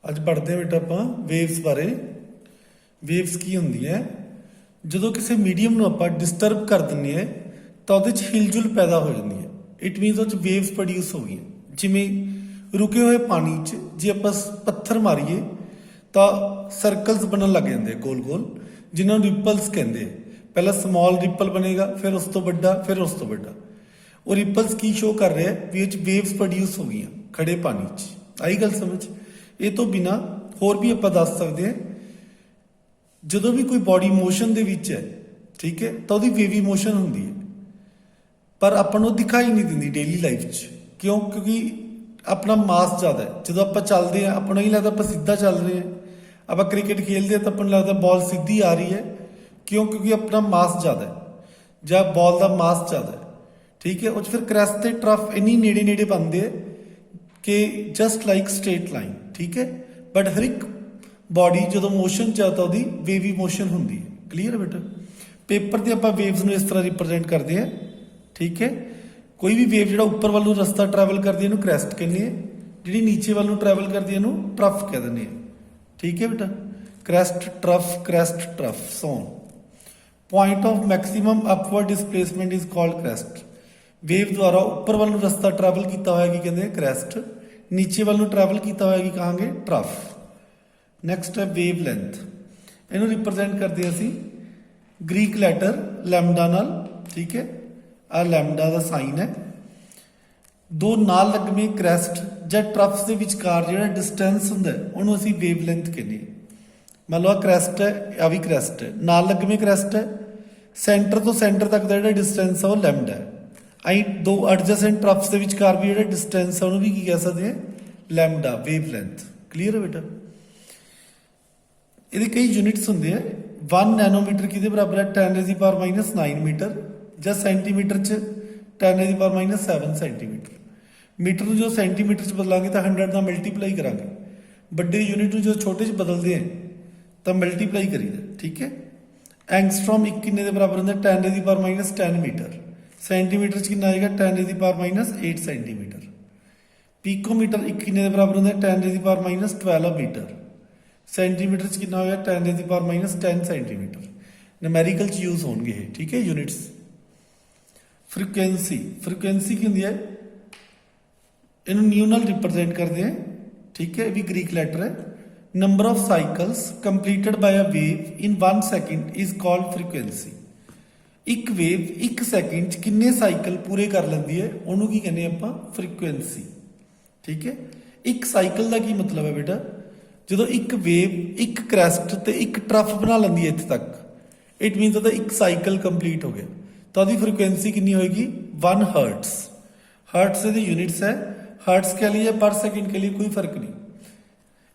ਅੱਜ ਪੜ੍ਹਦੇ ਹਾਂ ਬੇਟਾ ਆਪਾਂ ਵੇਵਸ ਬਾਰੇ। ਵੇਵਸ ਕੀ ਹੁੰਦੀਆਂ? ਜਦੋਂ ਕਿਸੇ ਮੀਡੀਅਮ ਨੂੰ ਆਪਾਂ ਡਿਸਟਰਬ ਕਰ ਦਿੰਦੇ ਹਾਂ ਤਾਂ ਉਹਦੇ 'ਚ ਹਿਲਜੁਲ ਪੈਦਾ ਹੋ ਜਾਂਦੀ ਹੈ। ਇਟ ਮੀਨਸ ਉਹ 'ਚ ਵੇਵਸ ਪ੍ਰੋਡਿਊਸ ਹੋ ਗਈਆਂ। ਜਿਵੇਂ ਰੁਕੇ ਹੋਏ ਪਾਣੀ 'ਚ ਜੇ ਆਪਾਂ ਪੱਥਰ ਮਾਰੀਏ ਤਾਂ ਸਰਕਲਸ ਬਣਨ ਲੱਗ ਜਾਂਦੇ ਗੋਲ ਗੋਲ, ਜਿਨ੍ਹਾਂ ਨੂੰ ਰਿਪਲਸ ਕਹਿੰਦੇ ਆ। ਪਹਿਲਾਂ ਸਮਾਲ ਰਿਪਲ ਬਣੇਗਾ, ਫਿਰ ਉਸ ਤੋਂ ਵੱਡਾ, ਫਿਰ ਉਸ ਤੋਂ ਵੱਡਾ। ਉਹ ਰਿਪਲਸ ਕੀ ਸ਼ੋ ਕਰ ਰਿਹਾ ਵੀ ਇਹ 'ਚ ਵੇਵਸ ਪ੍ਰੋਡਿਊਸ ਹੋ ਗਈਆਂ ਖੜੇ ਪਾਣੀ 'ਚ। ਆਈ ਗੱਲ ਸਮਝ? ਇਹ ਤੋਂ ਬਿਨਾ ਹੋਰ ਵੀ ਆਪਾਂ ਦੱਸ ਸਕਦੇ ਹਾਂ, ਜਦੋਂ ਵੀ ਕੋਈ ਬਾਡੀ ਮੋਸ਼ਨ ਦੇ ਵਿੱਚ ਹੈ, ਠੀਕ ਹੈ, ਤਾਂ ਉਹਦੀ ਵੇਵੀ ਮੋਸ਼ਨ ਹੁੰਦੀ ਹੈ, ਪਰ ਆਪਾਂ ਨੂੰ ਦਿਖਾਈ ਨਹੀਂ ਦਿੰਦੀ ਡੇਲੀ ਲਾਈਫ 'ਚ। ਕਿਉਂ? ਕਿਉਂਕਿ ਆਪਣਾ ਮਾਸ ਜ਼ਿਆਦਾ ਹੈ। ਜਦੋਂ ਆਪਾਂ ਚੱਲਦੇ ਹਾਂ ਆਪਾਂ ਨੂੰ ਨਹੀਂ ਲੱਗਦਾ ਆਪਾਂ ਸਿੱਧਾ ਚੱਲ ਰਹੇ ਹਾਂ। ਆਪਾਂ ਕ੍ਰਿਕਟ ਖੇਡਦੇ ਹਾਂ ਤਾਂ ਆਪਾਂ ਨੂੰ ਲੱਗਦਾ ਬਾਲ ਸਿੱਧੀ ਆ ਰਹੀ ਹੈ। ਕਿਉਂ? ਕਿਉਂਕਿ ਆਪਣਾ ਮਾਸ ਜ਼ਿਆਦਾ ਹੈ ਜਾਂ ਬਾਲ ਦਾ ਮਾਸ ਜ਼ਿਆਦਾ ਹੈ, ਠੀਕ ਹੈ। ਉਹ 'ਚ ਫਿਰ ਕ੍ਰੈਸਟ ਤੇ ਟਰਫ ਇੰਨੀ ਨੇੜੇ ਨੇੜੇ ਬਣਦੇ ਆ ਕਿ ਜਸਟ ਲਾਈਕ ਸਟ੍ਰੇਟ ਲਾਈਨ, ਠੀਕ ਹੈ। ਬਟ ਹਰ ਇੱਕ ਬਾਡੀ ਜਦੋਂ ਮੋਸ਼ਨ 'ਚ ਆ ਤਾਂ ਉਹਦੀ ਵੇਵੀ ਮੋਸ਼ਨ ਹੁੰਦੀ ਹੈ। ਕਲੀਅਰ ਹੈ ਬੇਟਾ? ਪੇਪਰ ਤੇ ਆਪਾਂ ਵੇਵਸ ਨੂੰ ਇਸ ਤਰ੍ਹਾਂ ਰਿਪਰੈਜ਼ੈਂਟ ਕਰਦੇ ਹਾਂ, ਠੀਕ ਹੈ। ਕੋਈ ਵੀ ਵੇਵ ਜਿਹੜਾ ਉੱਪਰ ਵੱਲ ਨੂੰ ਰਸਤਾ ਟਰੈਵਲ ਕਰਦੀ ਹੈ ਇਹਨੂੰ ਕ੍ਰੈਸਟ ਕਹਿੰਦੇ ਆ, ਜਿਹੜੀ ਨੀਚੇ ਵੱਲ ਨੂੰ ਟਰੈਵਲ ਕਰਦੀ ਹੈ ਇਹਨੂੰ ਟਰਫ ਕਹਿ ਦਿੰਦੇ ਆ, ਠੀਕ ਹੈ ਬੇਟਾ। ਕ੍ਰੈਸਟ ਟਰਫ ਸੋਨ। Point of maximum upward displacement is called crest. Wave ਦੁਆਰਾ ਉੱਪਰ ਵੱਲ ਨੂੰ ਰਸਤਾ ਟਰੈਵਲ ਕੀਤਾ ਹੋਇਆ ਕੀ ਕਹਿੰਦੇ ਕ੍ਰੈਸਟ, ਨੀਚੇ ਵੱਲ ਨੂੰ ਟਰੈਵਲ ਕੀਤਾ ਹੋਇਆ ਕੀ ਕਹਾਂਗੇ ਟਰਫ। ਨੈਕਸਟ ਹੈ ਵੇਵ ਲੈਂਥ। ਇਹਨੂੰ ਰਿਪਰੈਜ਼ੈਂਟ ਕਰਦੇ ਅਸੀਂ ਗ੍ਰੀਕ ਲੈਟਰ ਲੈਮਡਾ ਨਾਲ, ਠੀਕ ਹੈ। ਆ ਲੈਮਡਾ ਦਾ ਸਾਈਨ ਹੈ। ਦੋ ਨਾਲ ਲੱਗਵੇਂ ਕ੍ਰੈਸਟ ਜਾਂ ਟਰਫਸ ਦੇ ਵਿਚਕਾਰ ਜਿਹੜਾ ਡਿਸਟੈਂਸ ਹੁੰਦਾ ਉਹਨੂੰ ਅਸੀਂ ਵੇਵ ਲੈਂਥ ਕਹਿੰਦੇ ਹਾਂ। ਮੰਨ ਲਓ ਆ ਕ੍ਰੈਸਟ ਹੈ, ਆ ਵੀ ਕ੍ਰੈਸਟ ਹੈ, ਨਾਲ ਲੱਗਵੇਂ ਕ੍ਰੈਸਟ ਹੈ। ਸੈਂਟਰ ਤੋਂ ਸੈਂਟਰ ਤੱਕ ਦਾ ਜਿਹੜਾ ਡਿਸਟੈਂਸ ਆ ਉਹ ਲੈਮਡਾ ਹੈ। ਅਸੀਂ ਦੋ ਐਡਜੈਸੈਂਟ ਟਰਫਸ ਦੇ ਵਿਚਕਾਰ ਵੀ ਜਿਹੜਾ ਡਿਸਟੈਂਸ ਆ ਉਹਨੂੰ ਵੀ ਕੀ ਕਹਿ ਸਕਦੇ ਹਾਂ? Lambda, wave length. ਕਲੀਅਰ ਹੈ ਬੇਟਾ? ਇਹਦੇ ਕਈ ਯੂਨਿਟਸ ਹੁੰਦੇ ਆ। 1 ਨੈਨੋਮੀਟਰ ਕਿਹਦੇ ਬਰਾਬਰ ਹੈ? 10⁻⁹ ਮੀਟਰ, ਜਾਂ ਸੈਂਟੀਮੀਟਰ 'ਚ 10⁻⁷ ਸੈਂਟੀਮੀਟਰ। ਮੀਟਰ ਨੂੰ ਜੋ ਸੈਂਟੀਮੀਟਰ 'ਚ ਬਦਲਾਂਗੇ ਤਾਂ 100 ਨਾਲ ਮਲਟੀਪਲਾਈ ਕਰਾਂਗੇ। ਵੱਡੇ ਯੂਨਿਟ ਨੂੰ ਜਦੋਂ ਛੋਟੇ 'ਚ ਬਦਲਦੇ ਆ ਤਾਂ ਮਲਟੀਪਲਾਈ ਕਰੀਦਾ, ਠੀਕ ਹੈ। ਐਂਗਸਟ੍ਰੋਮ ਇੱਕ ਕਿੰਨੇ ਦੇ ਬਰਾਬਰ ਹੁੰਦਾ? 10⁻⁻10 ਮੀਟਰ। ਸੈਂਟੀਮੀਟਰ 'ਚ ਕਿੰਨਾ ਆਏਗਾ? 10⁻⁸ ਸੈਂਟੀਮੀਟਰ। ਪੀਕੋਮੀਟਰ ਇੱਕ ਕਿੰਨੇ ਦੇ ਬਰਾਬਰ ਹੁੰਦਾ? 10⁻12 ਮੀਟਰ। ਸੈਂਟੀਮੀਟਰ 'ਚ ਕਿੰਨਾ ਹੋਏਗਾ? 10⁻10 ਸੈਂਟੀਮੀਟਰ। ਨੂਮੈਰੀਕਲ 'ਚ ਯੂਜ਼ ਹੋਣਗੇ ਇਹ, ਠੀਕ ਹੈ, ਯੂਨਿਟਸ। ਫ੍ਰੀਕੁਐਂਸੀ ਕੀ ਹੁੰਦੀ ਹੈ? ਇਹਨੂੰ ਨਿਊ ਨਾਲ ਰਿਪਰੈਜ਼ੈਂਟ ਕਰਦੇ ਆ, ਠੀਕ ਹੈ। ਇਹ ਵੀ ਗ੍ਰੀਕ ਲੈਟਰ ਹੈ। Number of cycles completed by a wave in 1 second is called frequency. ਇੱਕ ਵੇਵ 1 ਸੈਕਿੰਡ 'ਚ ਕਿੰਨੇ ਸਾਈਕਲ ਪੂਰੇ ਕਰ ਲੈਂਦੀ ਹੈ ਉਹਨੂੰ ਕੀ ਕਹਿੰਦੇ ਆਪਾਂ? ਫ੍ਰੀਕੁਐਂਸੀ, ਠੀਕ ਹੈ। ਇੱਕ ਸਾਈਕਲ ਦਾ ਕੀ ਮਤਲਬ ਹੈ ਬੇਟਾ? ਜਦੋਂ ਇੱਕ ਵੇਵ ਇੱਕ ਕ੍ਰੈਸਟ ਤੇ ਇੱਕ ਟਰਫ ਬਣਾ ਲੈਂਦੀ ਹੈ ਇੱਥੇ ਤੱਕ, ਇਟ ਮੀਨਸ ਉਹਦਾ ਇੱਕ ਸਾਈਕਲ ਕੰਪਲੀਟ ਹੋ ਗਿਆ, ਤਾਂ ਉਹਦੀ ਫ੍ਰੀਕੁਐਂਸੀ ਕਿੰਨੀ ਹੋਏਗੀ? 1 ਹਰਟਸ। ਹਰਟਸ ਇਹਦੀ ਯੂਨਿਟਸ ਹੈ। हर्ट्स के लिए पर सेकंड के लिए कोई फर्क नहीं।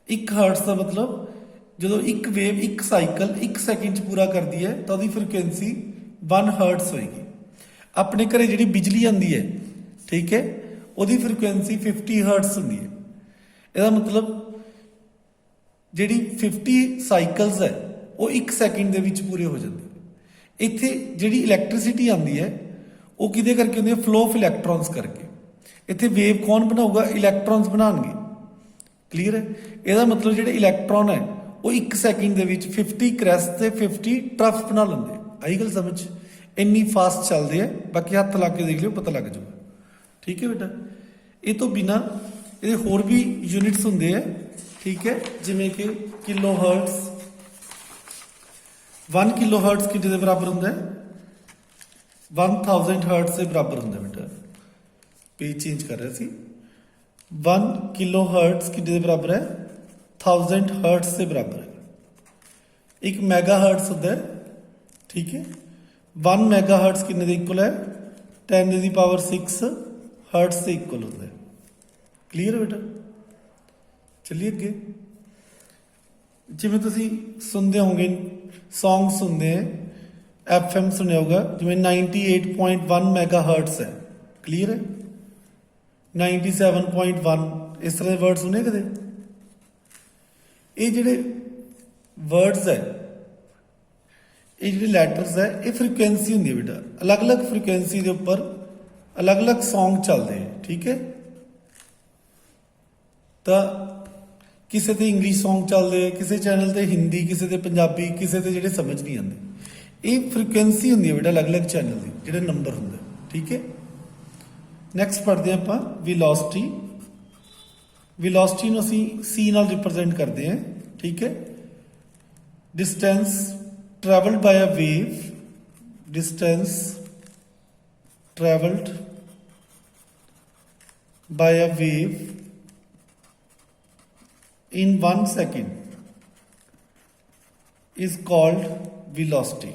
एक हर्ट्स का मतलब जो एक वेव एक साइकिल 1 सेकंड च पूरा करती है तो उसकी फ्रीक्वेंसी 1 हर्ट्स होएगी। अपने घरे जी बिजली आती है, ठीक है, उसकी फ्रीक्वेंसी 50 हर्ट्स होंगी है। इसका मतलब जी 50 साइकल्स है वो 1 सेकंड के पूरे हो जाते। इत्थे जी इलैक्ट्रिसिटी आती है वो किदे करके होंदी है? फ्लो ऑफ इलैक्ट्रॉन्स करके। ਇੱਥੇ ਵੇਵ ਕੌਣ ਬਣਾਊਗਾ? ਇਲੈਕਟ੍ਰॉन्स ਬਣਾਉਣਗੇ। ਕਲੀਅਰ ਹੈ? ਇਹਦਾ ਮਤਲਬ ਜਿਹੜੇ ਇਲੈਕਟ੍ਰॉन ਹੈ ਉਹ 1 ਸੈਕਿੰਡ ਦੇ ਵਿੱਚ 50 ਕ੍ਰੈਸਟ ਤੇ 50 ਟਰਫ ਬਣਾ ਲੈਂਦੇ। ਆਈ ਗੱਲ ਸਮਝ? ਇੰਨੀ ਫਾਸਟ ਚੱਲਦੇ ਆ। ਬਾਕੀ ਹੱਥ ਲਾ ਕੇ ਦੇਖ ਲਿਓ, ਪਤਾ ਲੱਗ ਜਾਊਗਾ, ਠੀਕ ਹੈ ਬੇਟਾ। ਇਹ ਤੋਂ ਬਿਨਾ ਇਹਦੇ ਹੋਰ ਵੀ ਯੂਨਿਟਸ ਹੁੰਦੇ ਆ, ਠੀਕ ਹੈ, ਜਿਵੇਂ ਕਿ ਕਿਲੋ ਹਰਟਸ। 1 ਕਿਲੋ ਹਰਟਸ ਕਿੰਨੇ ਦੇ ਬਰਾਬਰ ਹੁੰਦਾ ਹੈ? 1000 ਹਰਟਸ ਦੇ ਬਰਾਬਰ ਹੁੰਦਾ ਬੇਟਾ। पेज चेंज कर रहे थे। 1 किलो हर्ट्स कितने बराबर है? 1000 हर्ट्स से बराबर है। एक मैगा हर्ट्स होता है, ठीक है। 1 मैगा हर्ट्स कितने के इक्वल है? 10⁻⁶ हर्ट्स से इक्वल होता है। क्लीयर है बेटा? चलिए अगे। जिमें तुसी सुनते होंगे सॉन्ग सुनते हैं, FM सुने होगा, जिमें 98.1 मैगा हर्ट्स है। क्लीयर है? 97.1 इस तरह के वर्ड सुने कदे? ये जिहड़े वर्ड्स है, ये जिहड़े लैटर्स है, ये फ्रीक्वेंसी होंदी है बेटा। अलग अलग फ्रीक्वेंसी के उपर अलग अलग सॉन्ग चलते हैं, ठीक है। तो ਕਿਸੇ ਤੇ ਇੰਗਲਿਸ਼ Song ਚੱਲਦੇ, ਕਿਸੇ ਚੈਨਲ ਤੇ ਹਿੰਦੀ, ਕਿਸੇ ਤੇ ਪੰਜਾਬੀ, ਕਿਸੇ ਤੇ ਜਿਹੜੇ ਸਮਝ ਨਹੀਂ ਆਉਂਦੇ। ਇਹ ਫ੍ਰੀਕੁਐਂਸੀ ਹੁੰਦੀ ਹੈ ਬੇਟਾ ਅਲੱਗ-ਅਲੱਗ ਚੈਨਲ ਦੀ, ਜਿਹੜੇ ਨੰਬਰ ਹੁੰਦੇ, ਠੀਕ ਹੈ। ਨੈਕਸਟ ਪੜ੍ਹਦੇ ਹਾਂ ਆਪਾਂ ਵੈਲੋਸਿਟੀ। ਵੈਲੋਸਿਟੀ ਨੂੰ ਅਸੀਂ c ਨਾਲ ਰਿਪਰੈਜ਼ੈਂਟ ਕਰਦੇ ਹਾਂ, ਠੀਕ ਹੈ। Distance traveled by a wave, distance traveled by a wave in 1 second is called velocity।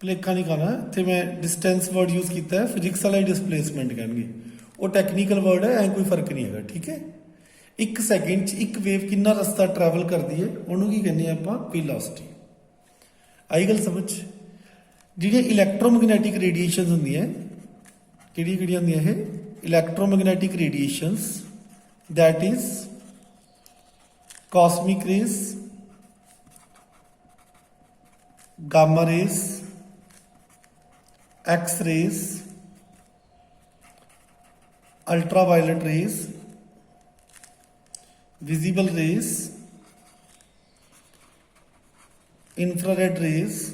ਭੁਲੇਖਾ ਨਹੀਂ ਖਾਣਾ, ਇੱਥੇ ਮੈਂ ਡਿਸਟੈਂਸ ਵਰਡ ਯੂਜ਼ ਕੀਤਾ ਹੈ, ਫਿਜ਼ਿਕਸ ਵਾਲਾ ਡਿਸਪਲੇਸਮੈਂਟ ਕਹਿਣਗੇ, ਉਹ ਟੈਕਨੀਕਲ ਵਰਡ ਹੈ, ਐ ਕੋਈ ਫਰਕ ਨਹੀਂ ਹੈਗਾ, ਠੀਕ ਹੈ। 1 ਸੈਕਿੰਡ 'ਚ ਇੱਕ ਵੇਵ ਕਿੰਨਾ ਰਸਤਾ ਟਰੈਵਲ ਕਰਦੀ ਹੈ, ਉਹਨੂੰ ਕੀ ਕਹਿੰਦੇ ਆ ਆਪਾਂ, ਵੈਲੋਸਿਟੀ। ਆਈ ਗੱਲ ਸਮਝ। ਜਿਹੜੀਆਂ ਇਲੈਕਟ੍ਰੋਮੈਗਨੈਟਿਕ ਰੇਡੀਏਸ਼ਨਸ ਹੁੰਦੀਆਂ, ਕਿਹੜੀਆਂ ਕਿਹੜੀਆਂ ਹੁੰਦੀਆਂ ਇਹ electromagnetic radiations, that is cosmic rays, gamma rays, X rays, ultraviolet rays, visible rays, infrared rays,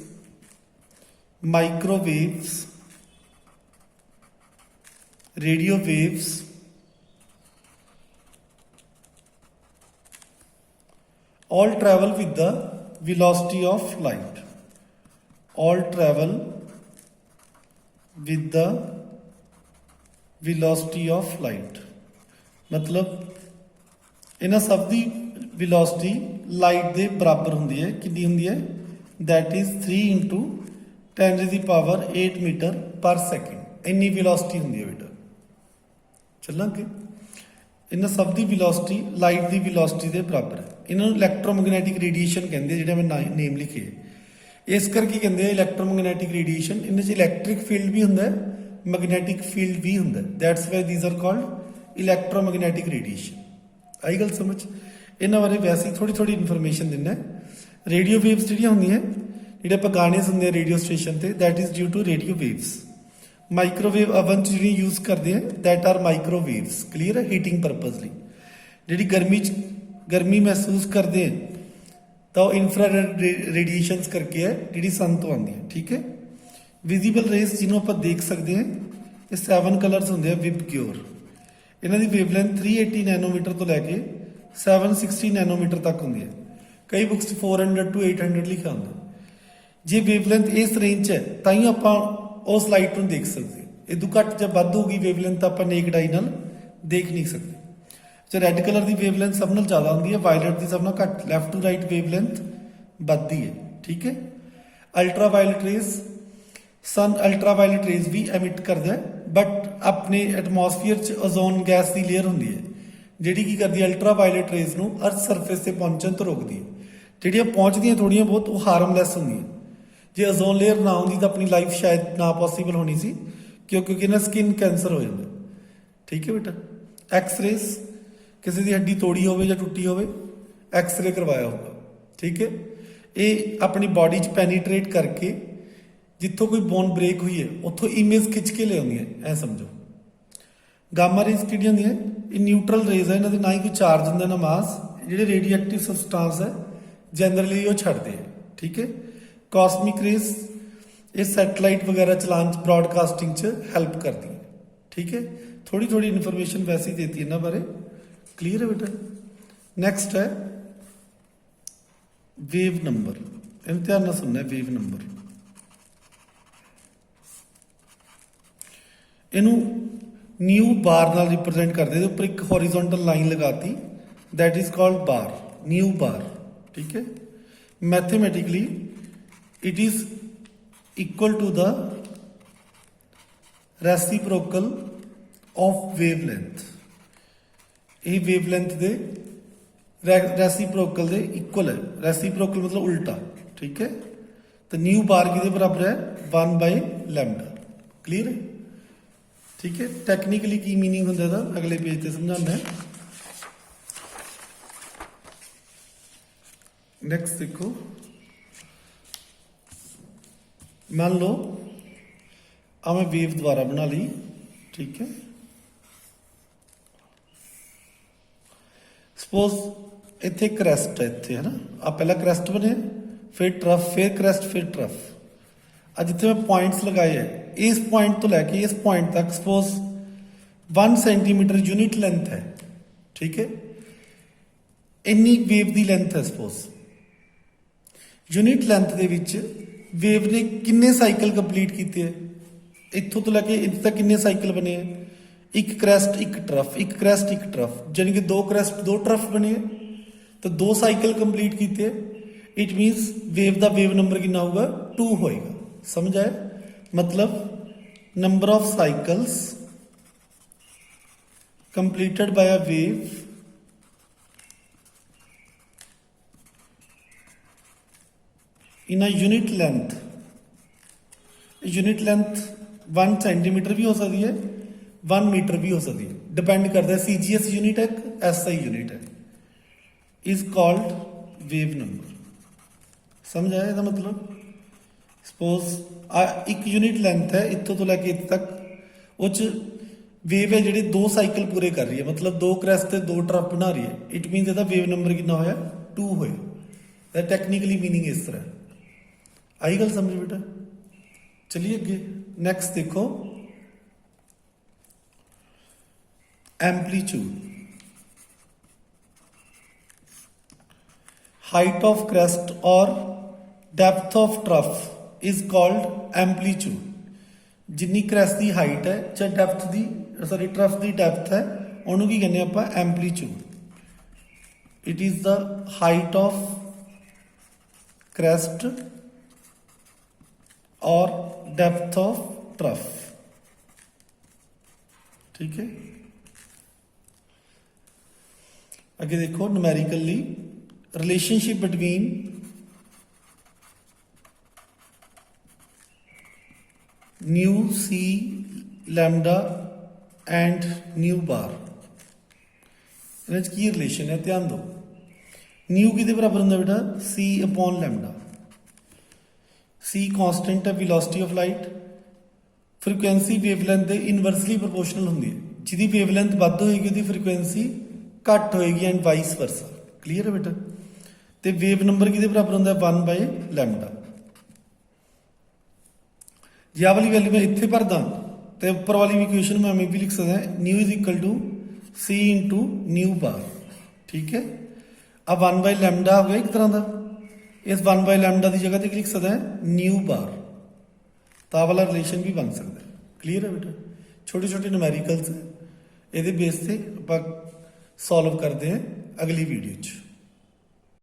microwaves, radio waves, all travel with the velocity of light, all travel with the velocity of light। मतलब ਇਹਨਾਂ ਸਭ ਦੀ velocity light ਦੇ ਬਰਾਬਰ ਹੁੰਦੀ ਹੈ। ਕਿੰਨੀ ਹੁੰਦੀ ਹੈ, that is 3 × 10⁸ metre per second. ਇੰਨੀ velocity ਹੁੰਦੀ ਹੈ ਬੇਟਾ। ਚੱਲਾਂਗੇ, ਇਹਨਾਂ ਸਭ ਦੀ velocity ਲਾਈਟ ਦੀ velocity ਦੇ ਬਰਾਬਰ ਹੈ। ਇਹਨਾਂ ਨੂੰ ਇਲੈਕਟ੍ਰੋਮੈਗਨੈਟਿਕ ਰੇਡੀਏਸ਼ਨ ਕਹਿੰਦੇ, ਜਿਹੜਾ ਮੈਂ ਨੇਮ ਲਿਖੇ। ਇਸ ਕਰਕੇ ਕਹਿੰਦੇ ਆ ਇਲੈਕਟ੍ਰੋਮੈਗਨੈਟਿਕ ਰੇਡੀਏਸ਼ਨ। ਇਹਨਾਂ 'ਚ ਇਲੈਕਟ੍ਰਿਕ ਫੀਲਡ ਵੀ ਹੁੰਦਾ, ਮੈਗਨੈਟਿਕ ਫੀਲਡ ਵੀ ਹੁੰਦਾ, that's why these are called electromagnetic radiation. ਆਈ ਗੱਲ ਸਮਝ। ਇਹਨਾਂ ਬਾਰੇ ਵੈਸੇ ਥੋੜੀ ਇਨਫੋਰਮੇਸ਼ਨ ਦਿੰਦਾ। ਰੇਡੀਓ ਵੇਵਸ ਜਿਹੜੀਆਂ ਹੁੰਦੀਆਂ, ਜਿਹੜੇ ਆਪਾਂ ਗਾਣੇ ਸੁਣਦੇ ਆ ਰੇਡੀਓ ਸਟੇਸ਼ਨ ਤੇ, that is due to radio waves. Microwave oven 'ਚ ਜਿਹੜੀ ਯੂਜ਼ ਕਰਦੇ ਆ, ਦੈਟ ਆਰ ਮਾਈਕ੍ਰੋਵੇਵਸ। ਕਲੀਅਰ ਹੈ, ਹੀਟਿੰਗ ਪਰਪਸ ਲਈ। ਜਿਹੜੀ ਗਰਮੀ ਮਹਿਸੂਸ ਕਰਦੇ ਆ ਤਾਂ ਉਹ ਇਨਫਰਾਰੈਡ ਰੇਡੀਏਸ਼ਨਸ ਕਰਕੇ ਹੈ, ਜਿਹੜੀ ਸਨ ਤੋਂ ਆਉਂਦੀ ਹੈ, ਠੀਕ ਹੈ। ਵਿਜ਼ੀਬਲ ਰੇਸ ਜਿਹਨੂੰ ਆਪਾਂ ਦੇਖ ਸਕਦੇ ਹਾਂ, ਇਹ 7 ਕਲਰਸ ਹੁੰਦੇ ਆ ਵਿਬਗਿਓਰ। ਇਹਨਾਂ ਦੀ ਵੇਵਲੈਂਥ 380 ਨੈਨੋਮੀਟਰ ਤੋਂ ਲੈ ਕੇ 760 ਨੈਨੋਮੀਟਰ ਤੱਕ ਹੁੰਦੀ ਹੈ। ਕਈ ਬੁੱਕਸ 'ਚ 400 to 800 ਲਿਖਿਆ ਹੁੰਦਾ। ਜੇ ਵੇਵਲੈਂਥ ਇਸ ਰੇਂਜ 'ਚ ਹੈ ਤਾਂ ਹੀ ਆਪਾਂ ਉਸ ਲਾਈਟ ਨੂੰ ਦੇਖ ਸਕਦੇ। ਇਦੋਂ ਘੱਟ ਜਾਂ ਵੱਧ ਹੋਊਗੀ ਵੇਵਲੈਂਥ ਤਾਂ ਆਪਾਂ ਨੇਕਡ ਆਈ ਨਾਲ ਦੇਖ ਨਹੀਂ ਸਕਦੇ। ਜੋ ਰੈੱਡ ਕਲਰ ਦੀ ਵੇਵਲੈਂਥ ਸਭ ਨਾਲ ਜ਼ਿਆਦਾ ਹੁੰਦੀ ਹੈ, ਵਾਇਲਟ ਦੀ ਸਭ ਨਾਲ ਘੱਟ। ਲੈਫਟ ਟੂ ਰਾਈਟ ਵੇਵਲੈਂਥ ਵੱਧਦੀ ਹੈ, ਠੀਕ ਹੈ। ਅਲਟਰਾਵਾਇਲਟ ਰੇਜ਼, ਸਨ ਅਲਟਰਾਵਾਇਲਟ ਰੇਜ਼ ਵੀ ਐਮਿਟ ਕਰਦਾ ਹੈ, ਬਟ ਆਪਣੇ ਐਟਮੋਸਫੀਅਰ 'ਚ ਓਜ਼ੋਨ ਗੈਸ ਦੀ ਲੇਅਰ ਹੁੰਦੀ ਹੈ, ਜਿਹੜੀ ਕੀ ਕਰਦੀ ਹੈ, ਅਲਟਰਾਵਾਇਲਟ ਰੇਜ਼ ਨੂੰ ਅਰਥ ਸਰਫੇਸ ਤੇ ਪਹੁੰਚਣ ਤੋਂ ਰੋਕਦੀ ਹੈ। ਜਿਹੜੀਆਂ ਪਹੁੰਚਦੀਆਂ ਥੋੜੀਆਂ ਬਹੁਤ, ਉਹ ਹਾਰਮਲੈਸ ਹੁੰਦੀਆਂ। ਜੇ ਓਜ਼ੋਨ ਲੇਅਰ ਨਾ ਹੁੰਦੀ ਤਾਂ ਆਪਣੀ ਲਾਈਫ ਸ਼ਾਇਦ ਨਾ ਪੋਸੀਬਲ ਹੋਣੀ ਸੀ, ਕਿਉਂਕਿ ਇਹਨਾਂ ਸਕਿਨ ਕੈਂਸਰ ਹੋ ਜਾਂਦਾ, ਠੀਕ ਹੈ ਬੇਟਾ। ਐਕਸ ਰੇਜ਼, ਕਿਸੇ ਦੀ ਹੱਡੀ ਤੋੜੀ ਹੋਵੇ ਜਾਂ ਟੁੱਟੀ ਹੋਵੇ, ਐਕਸ-ਰੇ ਕਰਵਾਇਆ ਹੋਊਗਾ, ਠੀਕ ਹੈ। ਇਹ ਆਪਣੀ ਬਾਡੀ 'ਚ ਪੈਨੀਟ੍ਰੇਟ ਕਰਕੇ ਜਿੱਥੋਂ ਕੋਈ ਬੋਨ ਬ੍ਰੇਕ ਹੋਈ ਹੈ ਉੱਥੋਂ ਇਮੇਜ ਖਿੱਚ ਕੇ ਲਿਆਉਂਦੀਆਂ, ਐ ਸਮਝੋ। ਗਾਮਾ ਰੇਜ਼ ਕਿਹੜੀਆਂ ਹੁੰਦੀਆਂ, ਇਹ ਨਿਊਟਰਲ ਰੇਜ਼ ਹੈ, ਇਹਨਾਂ ਦੇ ਨਾ ਹੀ ਕੋਈ ਚਾਰਜ ਹੁੰਦਾ ਨਾ ਮਾਸ। ਜਿਹੜੇ ਰੇਡੀਏਟਿਵ ਸਬਸਟੈਂਸ ਹੈ ਜਨਰਲੀ ਉਹ ਛੱਡਦੇ ਆ, ਠੀਕ ਹੈ। ਕਾਸਮਿਕ ਰੇਜ਼, ਇਹ ਸੈਟਲਾਈਟ ਵਗੈਰਾ ਚਲਾਉਣ 'ਚ, ਬ੍ਰੌਡਕਾਸਟਿੰਗ 'ਚ ਹੈਲਪ ਕਰਦੀ ਹੈ, ਠੀਕ ਹੈ। ਥੋੜੀ ਇਨਫੋਰਮੇਸ਼ਨ ਵੈਸੇ ਹੀ ਦੇਤੀ ਇਹਨਾਂ ਬਾਰੇ। क्लियर है बेटा। नेक्स्ट है वेव नंबर। ध्यान ना सुनना है, वेव नंबर इनू न्यू बार नाल रिप्रेजेंट करते, ऊपर एक हॉरिजॉन्टल लाइन लगाती, that is called bar, nu bar, ठीक है। Mathematically it is equal to the reciprocal of wavelength. ਇਹ ਵੇਵਲੈਂਥ ਦੇ ਰੈਸੀਪ੍ਰੋਕਲ ਦੇ ਇਕੁਅਲ ਹੈ। ਰੈਸੀਪ੍ਰੋਕਲ ਮਤਲਬ ਉਲਟਾ, ਠੀਕ ਹੈ। ਤਾਂ ਨਿਊ ਬਾਰ ਕਿਹਦੇ ਬਰਾਬਰ ਹੈ, 1/λ। ਕਲੀਅਰ ਹੈ, ਠੀਕ ਹੈ। ਟੈਕਨੀਕਲੀ ਕੀ ਮੀਨਿੰਗ ਹੁੰਦਾ ਇਹਦਾ, ਅਗਲੇ ਪੇਜ ਤੇ ਸਮਝਾਉਂਦਾ ਹੈ। ਨੈਕਸਟ ਦੇਖੋ, ਮੰਨ ਲਓ ਆ ਮੈਂ ਵੇਵ ਦੁਬਾਰਾ ਬਣਾ ਲਈ, ਠੀਕ ਹੈ। ਸਪੋਜ਼ ਇੱਥੇ ਕ੍ਰੈਸਟ ਹੈ, ਇੱਥੇ ਹੈ ਨਾ, ਆ ਪਹਿਲਾਂ ਕ੍ਰੈਸਟ ਬਣਿਆ, ਫਿਰ ਟਰਫ, ਫਿਰ ਕ੍ਰੈਸਟ, ਫਿਰ ਟਰਫ। ਆ ਜਿੱਥੇ ਮੈਂ ਪੁਆਇੰਟਸ ਲਗਾਏ ਹੈ, ਇਸ ਪੁਆਇੰਟ ਤੋਂ ਲੈ ਕੇ ਇਸ ਪੁਆਇੰਟ ਤੱਕ ਸਪੋਜ਼ 1 ਸੈਂਟੀਮੀਟਰ ਯੂਨਿਟ ਲੈਂਥ ਹੈ, ਠੀਕ ਹੈ, ਇੰਨੀ ਵੇਵ ਦੀ ਲੈਂਥ ਹੈ। ਸਪੋਜ਼ ਯੂਨਿਟ ਲੈਂਥ ਦੇ ਵਿੱਚ ਵੇਵ ਨੇ ਕਿੰਨੇ ਸਾਈਕਲ ਕੰਪਲੀਟ ਕੀਤੇ ਹੈ, ਇੱਥੋਂ ਤੋਂ ਲੈ ਕੇ ਇੱਥੇ ਤੱਕ ਕਿੰਨੇ ਸਾਈਕਲ ਬਣੇ ਹੈ, ਇੱਕ ਕ੍ਰੈਸਟ ਇੱਕ ਟਰਫ, ਇੱਕ ਕ੍ਰੈਸਟ ਇੱਕ ਟਰਫ, ਜਾਨੀ ਕਿ 2 ਕ੍ਰੈਸਟ 2 ਟਰਫ ਬਣੇ ਹੈ, ਤਾਂ 2 ਸਾਈਕਲ ਕੰਪਲੀਟ ਕੀਤੇ। ਇਟ ਮੀਨਸ ਵੇਵ ਦਾ ਵੇਵ ਨੰਬਰ ਕਿੰਨਾ ਹੋਊਗਾ, 2 ਹੋਏਗਾ। ਸਮਝ ਆਇਆ? ਮਤਲਬ number of cycles completed by a wave in a unit length, unit length 1 centimetre भी हो सकती है, 1 मीटर भी हो सकती है, डिपेंड करता है CGS यूनिट है SI यूनिट है, इज कॉल्ड वेव नंबर। समझ आया इसका मतलब? सपोज एक यूनिट लेंथ है, इतों तो लैके इतने तक उस वेव है जी 2 साइकिल पूरे कर रही है, मतलब 2 क्रैस्ट 2 ट्रफ बना रही है। इट मीनस इसका वेव नंबर कितना होया, 2 होया। टैक्नीकली मीनिंग इस तरह। आई गल समझ बेटा? चलिए अगे नेक्स्ट देखो, एम्पलीट्यूड। हाइट ऑफ क्रेस्ट और depth of trough is called amplitude. जिन्नी क्रैस्ट की हाइट है चाहे डेप्थ की, सॉरी ट्रफ की डेप्थ है, उन्होंने की कहने आप amplitude. It is the height of crest और डेप्थ ऑफ ट्रफ। ठीक है, आगे देखो numerically relationship between nu C lambda and nu bar, की रिलेशन है, ध्यान दो। न्यू किहदे बराबर होंदा बेटा, सी अपॉन लैम्डा। सी कॉन्स्टेंट है velocity of light, frequency wavelength के इनवर्सली प्रोपोर्शनल होंदी है, जिहदी वेवलेंथ वध होएगी उहदी फ्रीक्वेंसी घट होएगी एंड वाइस वर्सा। क्लीयर है बेटा? तो वेव नंबर किहदे बराबर होंदा, 1 बाय लैम्डा। जे आ वाली वैल्यू मैं इत्थे भर दा तो उपर वाली इक्वेशन मैं भी लिख सकता nu is equal to C into nu bar. ठीक है, अब 1 बाय लैम्डा हो गया एक तरह का, इस 1 बाय लैम्डा की जगह लिख सकता है न्यू बार, तो वाला रिलेशन भी बन सकता है। क्लीयर है बेटा? छोटे छोटे न्यूमेरिकल्स हैं, ये बेस से आप सॉल्व करते हैं अगली वीडियो।